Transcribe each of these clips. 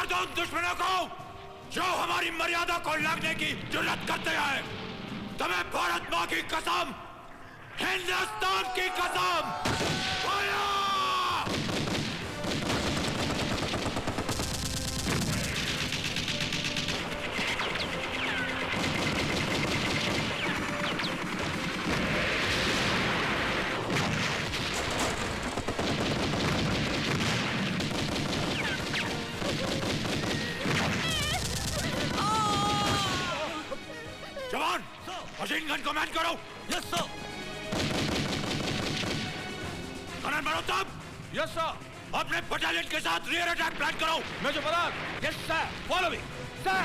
मार दो उन दुश्मनों को जो हमारी मर्यादा को लगने की जुर्रत करते हैं। तुम्हें भारत माँ की कसम, हिंदुस्तान की कसम। जवान, मशीन गन को मैन करो। Yes sir. कनन मरोत्तम। Yes sir. अपने बटालियन के साथ रियर अटैक प्लान करो। मेजर बराक। Yes sir. Follow me sir.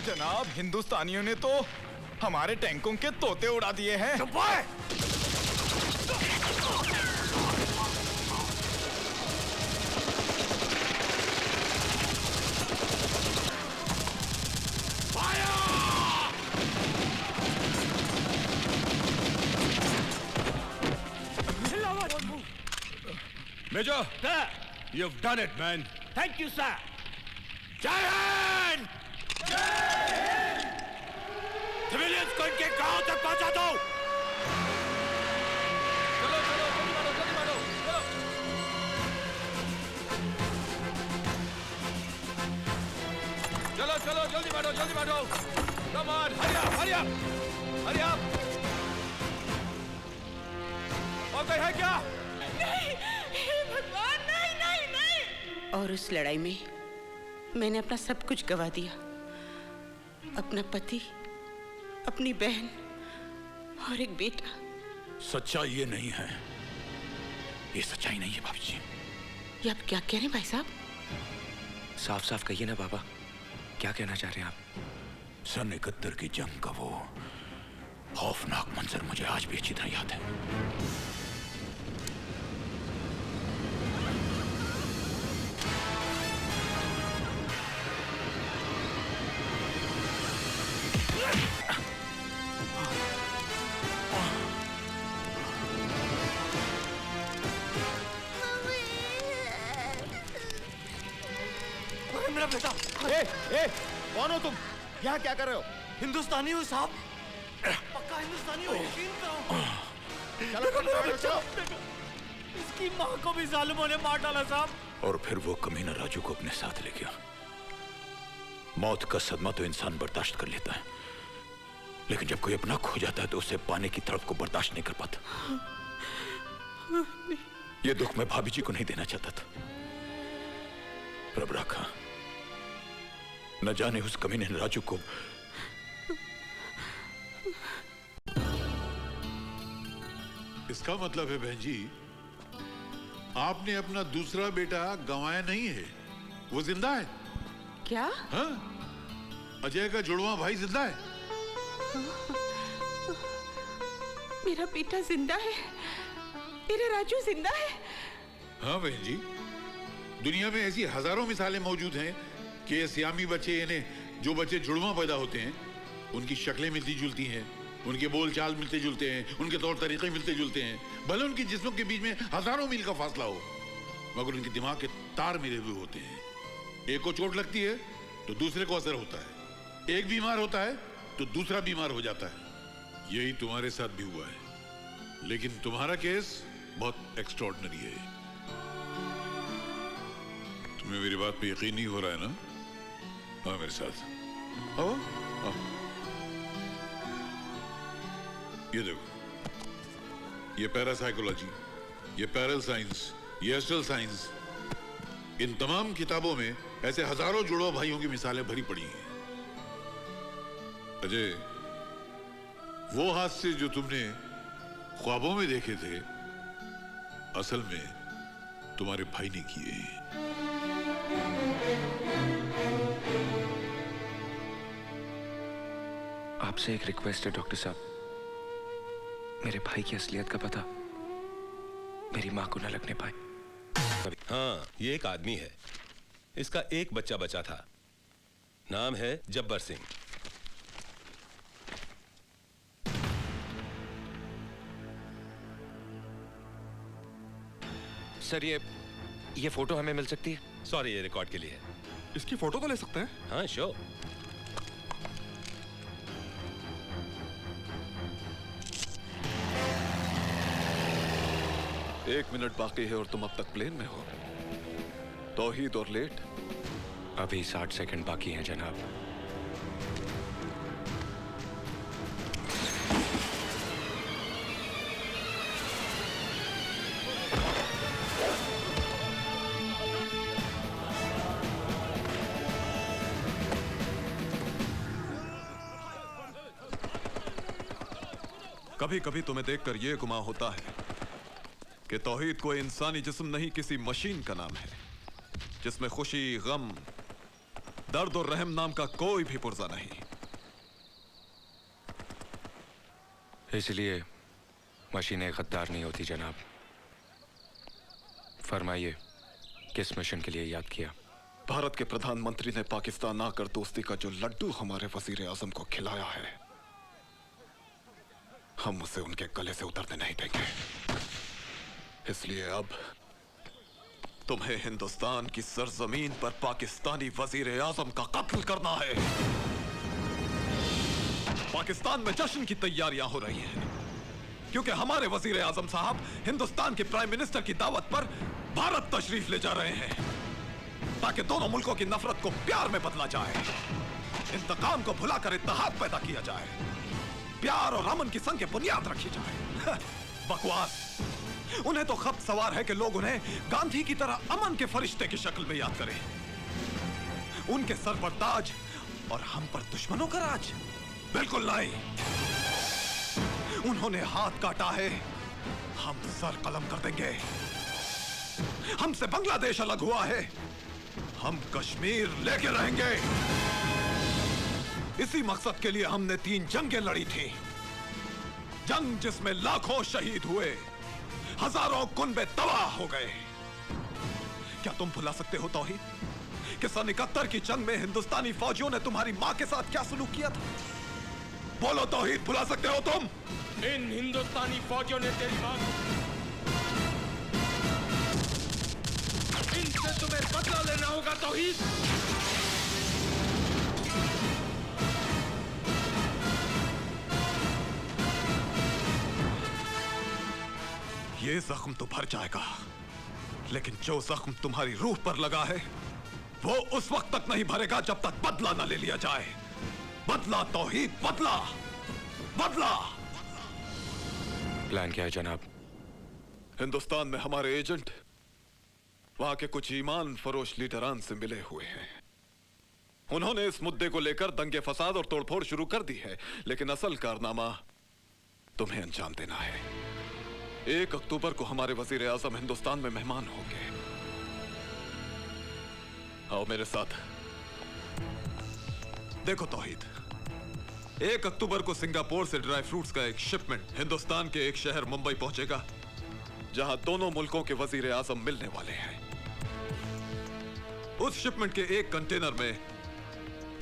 जनाब, हिंदुस्तानियों ने तो हमारे टैंकों के तोते उड़ा दिए हैं। चुप है। Major, sir, you've done it, man. Thank you, sir. जय हिंद। सिविलियंस को इनके गांव तक पहुंचा दो। चलो चलो जल्दी मारो चलो। चलो जल्दी मारो। Come on, hurry up. और कोई है क्या? नहीं, हे भगवान, नहीं। और उस लड़ाई में मैंने अपना सब कुछ गवा दिया। अपना पति, अपनी बहन और एक बेटा। सच्चाई ये नहीं है। ये सच्चाई नहीं है भाभी जी। ये आप क्या कह रहे हैं भाई साहब? साफ साफ कहिए ना बाबा, क्या कहना चाह रहे हैं आप? सन 71 की जंग का वो खौफनाक मंजर मुझे आज भी अच्छी तरह याद है। मेरा बेटा। ए, कौन हो तुम? यहाँ क्या कर रहे हो? हिंदुस्तानी हो साहब। पक्का हिंदुस्तानी हो, यकीन करो। चलो। इसकी माँ को भी जालिमों ने मार डाला साहब। और फिर वो कमीना राजू को अपने साथ ले गया। मौत का सदमा तो इंसान बर्दाश्त कर लेता है, लेकिन जब कोई अपना खो जाता है तो उसे पाने की तड़प को बर्दाश्त नहीं कर पाता। ये दुख मैं भाभी जी को नहीं देना चाहता था। प्रभु रखा, न जाने उस कमीने ने राजू को। इसका मतलब है बहन जी, आपने अपना दूसरा बेटा गंवाया नहीं है, वो जिंदा है। क्या? हाँ? अजय का जुड़वा भाई जिंदा है। मेरा बेटा जिंदा है, मेरा राजू जिंदा है। हाँ बहन जी, दुनिया में ऐसी हजारों मिसालें मौजूद हैं कि ये सियामी बच्चे, यानी जो बच्चे जुड़वा पैदा होते हैं, उनकी शक्लें मिलती जुलती हैं, उनके बोल चाल मिलते जुलते हैं, उनके तौर तरीके मिलते जुलते हैं। भले उनके जिस्मों के बीच में हजारों मील का फासला हो, मगर उनके दिमाग के तार मिले हुए होते हैं। एक को चोट लगती है तो दूसरे को असर होता है, एक बीमार होता है तो दूसरा बीमार हो जाता है। यही तुम्हारे साथ भी हुआ है, लेकिन तुम्हारा केस बहुत एक्स्ट्रॉर्डिनरी है। तुम्हें मेरी बात पे यकीन नहीं हो रहा है ना? हाँ मेरे साथ आओ। ये देखो, ये पैरासाइकोलॉजी, ये पैरल साइंस, ये एस्ट्रल साइंस, इन तमाम किताबों में ऐसे हजारों जुड़वा भाइयों की मिसालें भरी पड़ी हैं। अजय, वो हादसे जो तुमने ख्वाबों में देखे थे, असल में तुम्हारे भाई ने किए हैं। आपसे एक रिक्वेस्ट है डॉक्टर साहब, मेरे भाई की असलियत का पता मेरी मां को न लगने पाए। हाँ, ये एक आदमी है। इसका एक बच्चा बचा था। नाम है जब्बर सिंह। सर ये फोटो हमें मिल सकती है? सॉरी, ये रिकॉर्ड के लिए है। इसकी फोटो तो ले सकते हैं? हाँ, श्योर। एक मिनट बाकी है और तुम अब तक प्लेन में हो। तौहीद और लेट? अभी 60 सेकंड बाकी हैं जनाब। कभी कभी तुम्हें देखकर यह गुमान होता है कि तौहीद कोई इंसानी जिस्म नहीं, किसी मशीन का नाम है जिसमें खुशी, गम, दर्द और रहम नाम का कोई भी पुर्जा नहीं। इसलिए मशीनें गद्दार नहीं होती जनाब। फरमाइए, किस मिशन के लिए याद किया? भारत के प्रधानमंत्री ने पाकिस्तान आकर दोस्ती का जो लड्डू हमारे वजीर आजम को खिलाया है, हम उसे उनके गले से उतरने नहीं देंगे। इसलिए अब तुम्हें हिंदुस्तान की सरजमीन पर पाकिस्तानी वजीर आजम का कत्ल करना है। पाकिस्तान में जश्न की तैयारियां हो रही हैं क्योंकि हमारे वजीर आजम साहब हिंदुस्तान के प्राइम मिनिस्टर की दावत पर भारत तशरीफ ले जा रहे हैं ताकि दोनों मुल्कों की नफरत को प्यार में बदला जाए, इंतकाम को भुलाकर इत्तेहाद पैदा किया जाए, प्यार और अमन की संग की बुनियाद रखी जाए। बकवास। उन्हें तो खप सवार है कि लोग उन्हें गांधी की तरह अमन के फरिश्ते की शक्ल में याद करें। उनके सर पर ताज और हम पर दुश्मनों का राज? बिल्कुल नहीं। उन्होंने हाथ काटा है, हम सर कलम कर देंगे। हमसे बांग्लादेश अलग हुआ है, हम कश्मीर लेके रहेंगे। इसी मकसद के लिए हमने 3 जंगें लड़ी थी। जंग जिसमें लाखों शहीद हुए, हजारों कुनबे तबाह हो गए। क्या तुम भुला सकते हो तौहीद कि सन 71 की जंग में हिंदुस्तानी फौजियों ने तुम्हारी मां के साथ क्या सलूक किया था? बोलो तौहीद, भुला सकते हो तुम? इन हिंदुस्तानी फौजियों ने तेरी मां को, इनसे तुम्हें बदला लेना होगा तौहीद। ये जख्म तो भर जाएगा, लेकिन जो जख्म तुम्हारी रूह पर लगा है वो उस वक्त तक नहीं भरेगा जब तक बदला न ले लिया जाए। बदला तौहीद, बदला, बदला। प्लान क्या है जनाब? हिंदुस्तान में हमारे एजेंट वहां के कुछ ईमान फरोश लीडरान से मिले हुए हैं। उन्होंने इस मुद्दे को लेकर दंगे फसाद और तोड़फोड़ शुरू कर दी है, लेकिन असल कारनामा तुम्हें अंजाम देना है। 1 अक्टूबर को हमारे वजीर आजम हिंदुस्तान में मेहमान होंगे। आओ मेरे साथ। देखो तौहीद, 1 अक्टूबर को सिंगापुर से ड्राई फ्रूट्स का एक शिपमेंट हिंदुस्तान के एक शहर मुंबई पहुंचेगा, जहां दोनों मुल्कों के वजीर आजम मिलने वाले हैं। उस शिपमेंट के एक कंटेनर में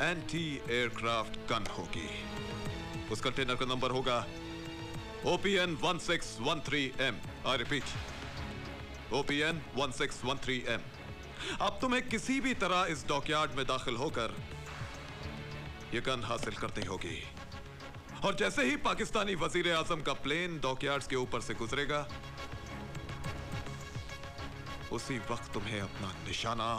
एंटी एयरक्राफ्ट गन होगी। उस कंटेनर का नंबर होगा OPN 1613M। I repeat, OPN 1613M। अब तुम्हें किसी भी तरह इस डॉकयार्ड में दाखिल होकर यह गन हासिल करनी होगी, और जैसे ही पाकिस्तानी वजीर आजम का प्लेन डॉकयार्ड्स के ऊपर से गुजरेगा, उसी वक्त तुम्हें अपना निशाना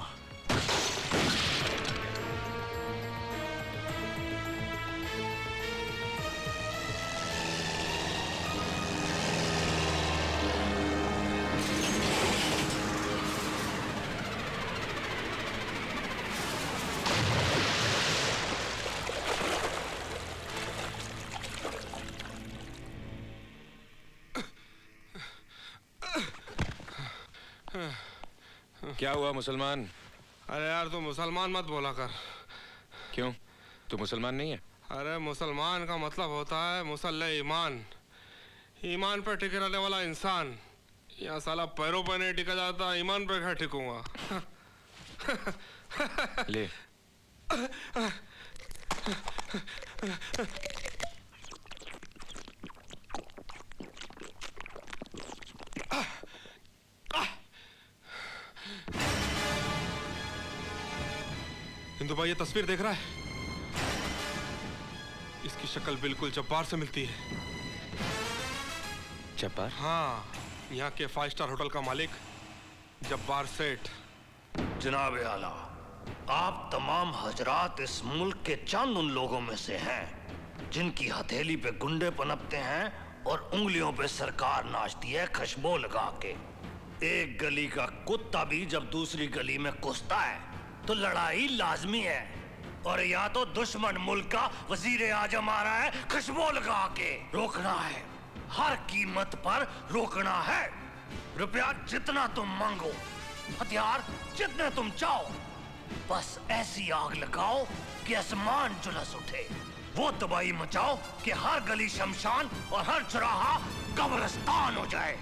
क्या हुआ मुसलमान? अरे यार तू मुसलमान मत बोला कर। क्यों, तू मुसलमान नहीं है? अरे मुसलमान का मतलब होता है मुसल्ले ईमान, ईमान पर टिके रहने वाला इंसान। यहाँ साला पैरों पर नहीं टिका जाता, ईमान पर क्या टिकूंगा। ले। हिंदू भाई ये तस्वीर देख रहा है? इसकी शक्ल बिल्कुल जब्बार से मिलती है। जब्बार? हाँ, यहाँ के 5 स्टार होटल का मालिक जब्बार सेठ। जनाब आला, आप तमाम हजरात इस मुल्क के चंद उन लोगों में से हैं जिनकी हथेली पे गुंडे पनपते हैं और उंगलियों पे सरकार नाचती है खुशबू लगा के। एक गली का कुत्ता भी जब दूसरी गली में कुसता है तो लड़ाई लाजमी है, और या तो दुश्मन मुल्क का वजीर आजम आ रहा है खुशबू लगा के। रोकना है, हर कीमत पर रोकना है। रुपया जितना तुम मांगो, हथियार जितने तुम चाहो, बस ऐसी आग लगाओ कि आसमान झुलस उठे। वो तबाही मचाओ कि हर गली शमशान और हर चौराहा कब्रिस्तान हो जाए।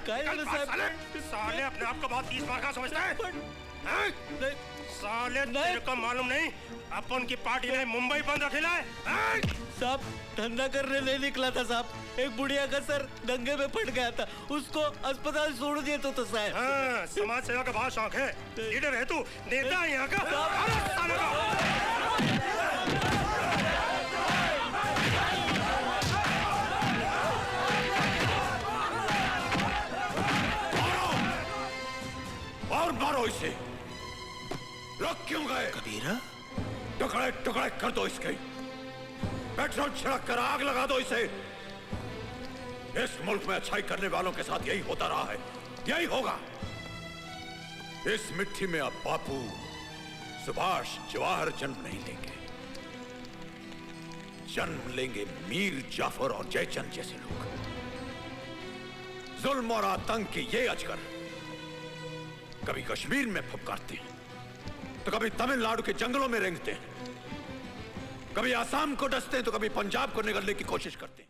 साले अपने आप को बहुत 30 मार का समझता है? साले तेरे को मालूम नहीं अपन की पार्टी ने मुंबई बंद रखेला है? साहब धंधा करने नहीं निकला था साहब, एक बुढ़िया का सर दंगे में फट गया था, उसको अस्पताल छोड़ दिए तो साहब। हाँ, समाज सेवा का बहुत शौक है। लीडर है तू, नेता है यहाँ का। और मारो इसे। रख क्यों गए? कबीरा, टुकड़े टुकड़े कर दो इसके, पेट्रोल छिड़क कर आग लगा दो इसे। इस मुल्क में अच्छाई करने वालों के साथ यही होता रहा है, यही होगा। इस मिट्टी में अब बापू, सुभाष, जवाहर जन्म नहीं लेंगे, जन्म लेंगे मीर जाफर और जयचंद जैसे लोग। जुल्म और आतंक के ये अजगर कभी कश्मीर में फुफकारते हैं, तो कभी तमिलनाडु के जंगलों में रेंगते हैं, कभी आसाम को डसते हैं, तो कभी पंजाब को निगलने की कोशिश करते हैं।